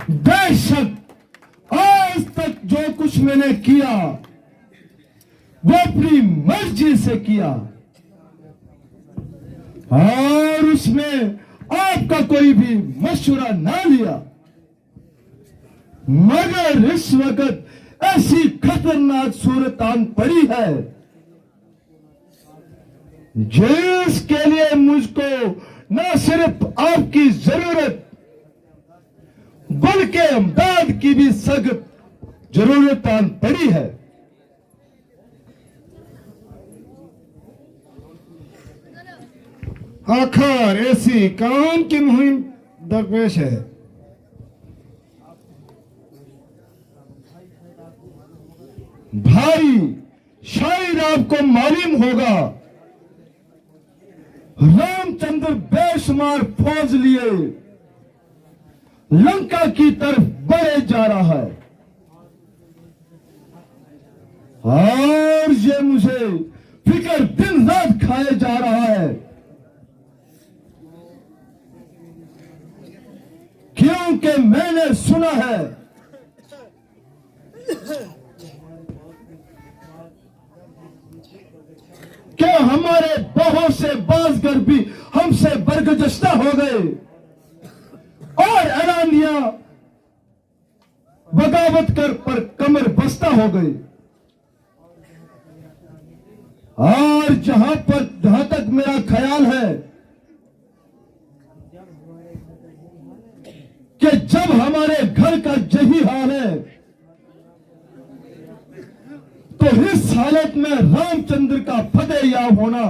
बेशक आज तक जो कुछ मैंने किया वो अपनी मर्जी से किया और उसमें आपका कोई भी मशवरा ना लिया, मगर इस वक्त ऐसी खतरनाक सूरत आन पड़ी है जिसके लिए मुझको न सिर्फ आपकी जरूरत बल्कि इमदाद की भी सख्त जरूरत आन पड़ी है। आखिर ऐसी कौन की मुहिम दरपेश है? भाई शायद आपको मालूम होगा रामचंद्र बेशुमार फौज लिए लंका की तरफ बढ़े जा रहा है और ये मुझे फिक्र दिन रात खाए जा रहा है, क्योंकि मैंने सुना है कि हमारे बहुत से बाज़गर भी हमसे बरगुज़श्ता हो गए और ऐलानिया बगावत कर पर कमर बस्ता हो गई। और जहां तक मेरा ख्याल है कि जब हमारे घर का यही हाल है तो इस हालत में रामचंद्र का फतेह याब होना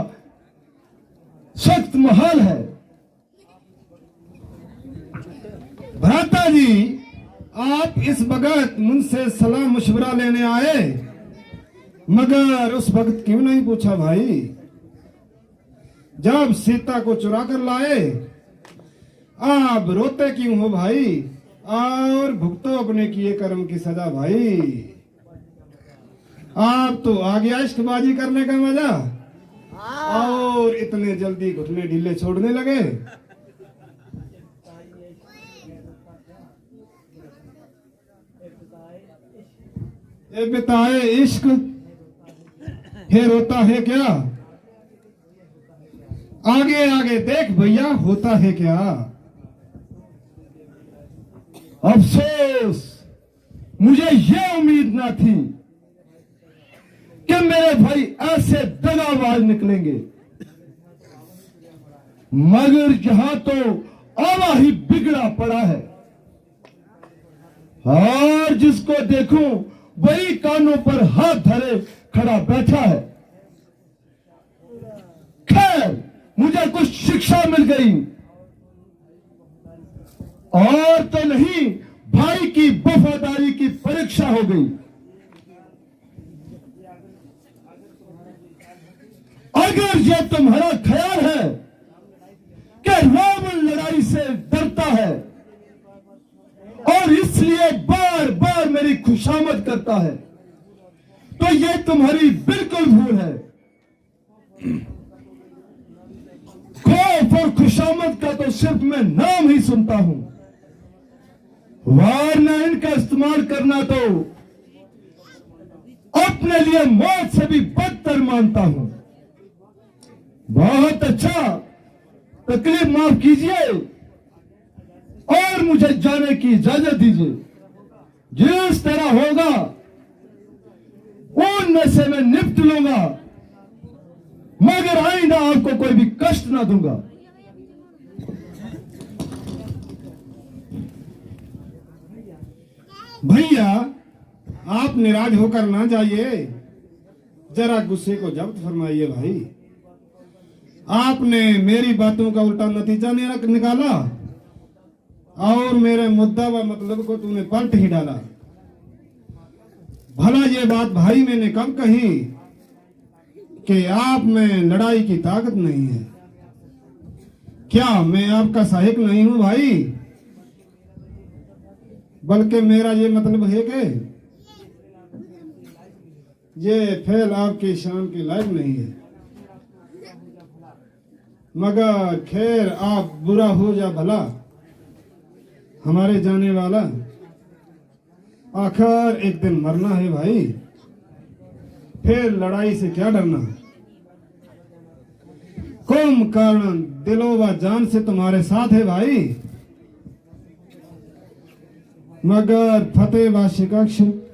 सख्त मुहाल है। भ्राता जी, आप इस वक्त मुझसे सलाह मशवरा लेने आए, मगर उस वक्त क्यों नहीं पूछा भाई? जब सीता को चुरा कर लाए आप रोते क्यों हो भाई? और भुगतो अपने किए कर्म की सजा भाई। आप तो आ गया इश्कबाजी करने का मजा और इतने जल्दी घुटने ढीले छोड़ने लगे। ये बताए इश्क फिर होता है क्या? आगे आगे देख भैया, होता है क्या? अफसोस मुझे यह उम्मीद ना थी कि मेरे भाई ऐसे दगाबाज निकलेंगे, मगर जहां तो आवा ही बिगड़ा पड़ा है और जिसको देखूं वही कानों पर हाथ धरे खड़ा बैठा है। खैर मुझे कुछ शिक्षा मिल गई और तो नहीं भाई की वफादारी की परीक्षा हो गई। अगर यह तुम्हारा ख्याल है कि रावण लड़ाई से डरता है और इसलिए बार बार मेरी खुशामद करता है तो यह तुम्हारी बिल्कुल भूल है। खौफ और खुशामद का तो सिर्फ मैं नाम ही सुनता हूं, वरना इनका इस्तेमाल करना तो अपने लिए मौत से भी बदतर मानता हूं। बहुत अच्छा, तकलीफ माफ कीजिए और मुझे जाने की इजाजत दीजिए। जिस तरह होगा उनमें से मैं निपट लूंगा, मगर आइंदा आपको कोई भी कष्ट ना दूंगा। भैया, आप निराश होकर ना जाइए, जरा गुस्से को जब्त फरमाइए भाई। आपने मेरी बातों का उल्टा नतीजा निकाला और मेरे मुद्दा व मतलब को तूने पलट ही डाला। भला ये बात भाई मैंने कब कही कि आप में लड़ाई की ताकत नहीं है? क्या मैं आपका सहायक नहीं हूं भाई? बल्कि मेरा ये मतलब है कि ये फेल आपकी शान के लायक नहीं है। मगर खैर, आप बुरा हो या भला, हमारे जाने वाला आखिर एक दिन मरना है भाई, फिर लड़ाई से क्या डरना। कुंभकर्ण दिलो व जान से तुम्हारे साथ है भाई, मगर फतेह व शिकस्त